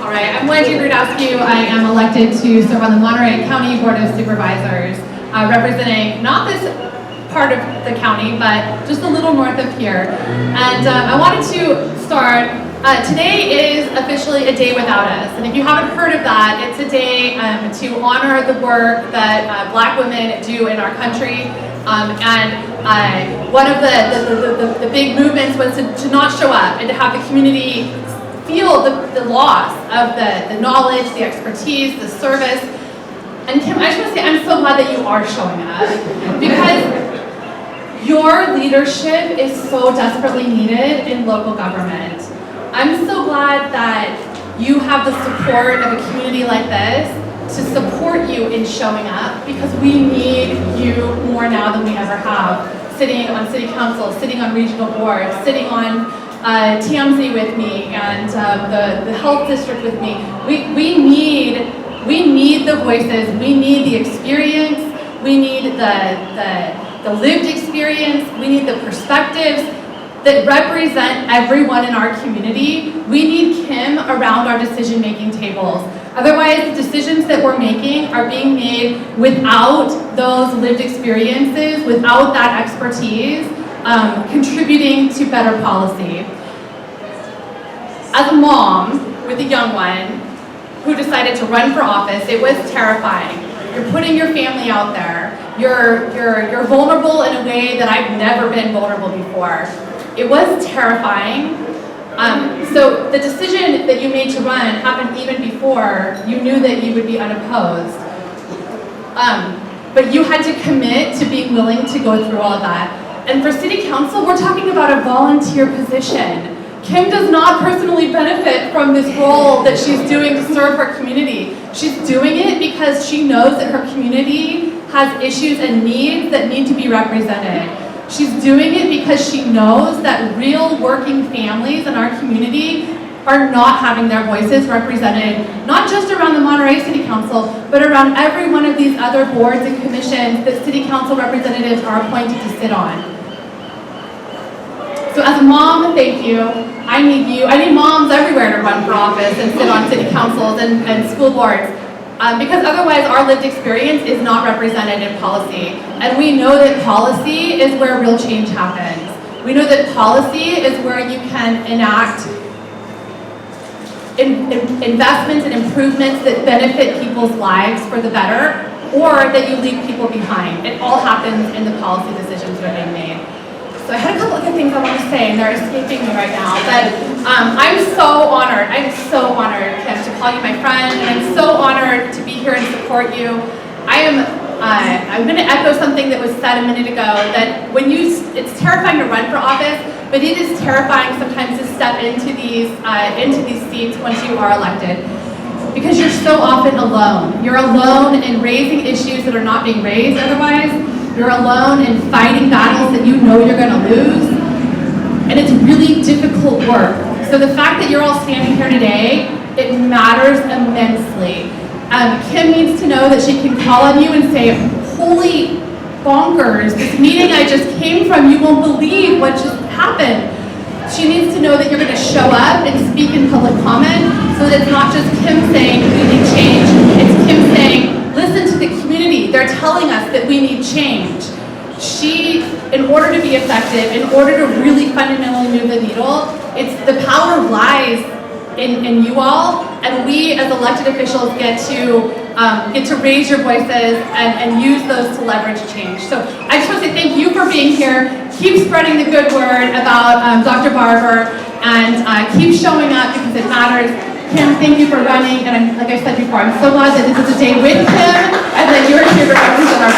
All right, I'm Wendy Askew. I am elected to serve on the Monterey County Board of Supervisors, representing not this part of the county, but just a little north of here. And I wanted to start, today is officially a day without us. And if you haven't heard of that, it's a day to honor the work that Black women do in our country. One of the big movements was to not show up and to have the community feel the loss of the knowledge, the expertise, the service. And Kim, I just want to say I'm so glad that you are showing up, because your leadership is so desperately needed in local government. I'm so glad that you have the support of a community like this to support you in showing up, because we need you more now than we ever have. Sitting on city council, sitting on regional boards, sitting on TMZ with me, and the health district with me. We need the voices, we need the experience, we need the lived experience, we need the perspectives that represent everyone in our community. We need Kim around our decision-making tables. Otherwise, the decisions that we're making are being made without those lived experiences, without that expertise, contributing to better policy. As a mom with a young one who decided to run for office, it was terrifying. You're putting your family out there. You're vulnerable in a way that I've never been vulnerable before. It was terrifying. So the decision that you made to run happened even before you knew that you would be unopposed. But you had to commit to being willing to go through all of that. And for city council, we're talking about a volunteer position. Kim does not personally benefit from this role that she's doing to serve her community. She's doing it because she knows that her community has issues and needs that need to be represented. She's doing it because she knows that real working families in our community are not having their voices represented, not just around the Monterey City Council, but around every one of these other boards and commissions that city council representatives are appointed to sit on. So as a mom, thank you. I need you. I need moms everywhere to run for office and sit on city councils and school boards. Because otherwise our lived experience is not represented in policy. And we know that policy is where real change happens. We know that policy is where you can enact investments and improvements that benefit people's lives for the better, or that you leave people behind. It all happens in the policy decisions that are being made. So I had a couple of good things I want to say, and they're escaping me right now. But I'm so honored, Kim, to call you my friend, and I'm so honored to be here and support you. I'm going to echo something that was said a minute ago, that it's terrifying to run for office, but it is terrifying sometimes to step into these seats once you are elected. Because you're so often alone. You're alone in raising issues that are not being raised otherwise. You're alone in fighting battles that you know you're going to lose. And it's really difficult work. So the fact that you're all standing here today, it matters immensely. Kim needs to know that she can call on you and say, holy bonkers, this meeting I just came from, you won't believe what just happened. She needs to know that you're going to show up and speak in public comment, so that it's not just Kim saying we need change, it's Kim saying, listen to the community, they're telling us that we need change. She, in order to be effective, in order to really fundamentally move the needle, the power lies in you all, and we as elected officials get to raise your voices and use those to leverage change. So I just want to say thank you for being here. Keep spreading the good word about Dr. Barber, and keep showing up because it matters. Kim, thank you for running, and like I said before, I'm so glad that this is a day with Kim and that you're here to represent our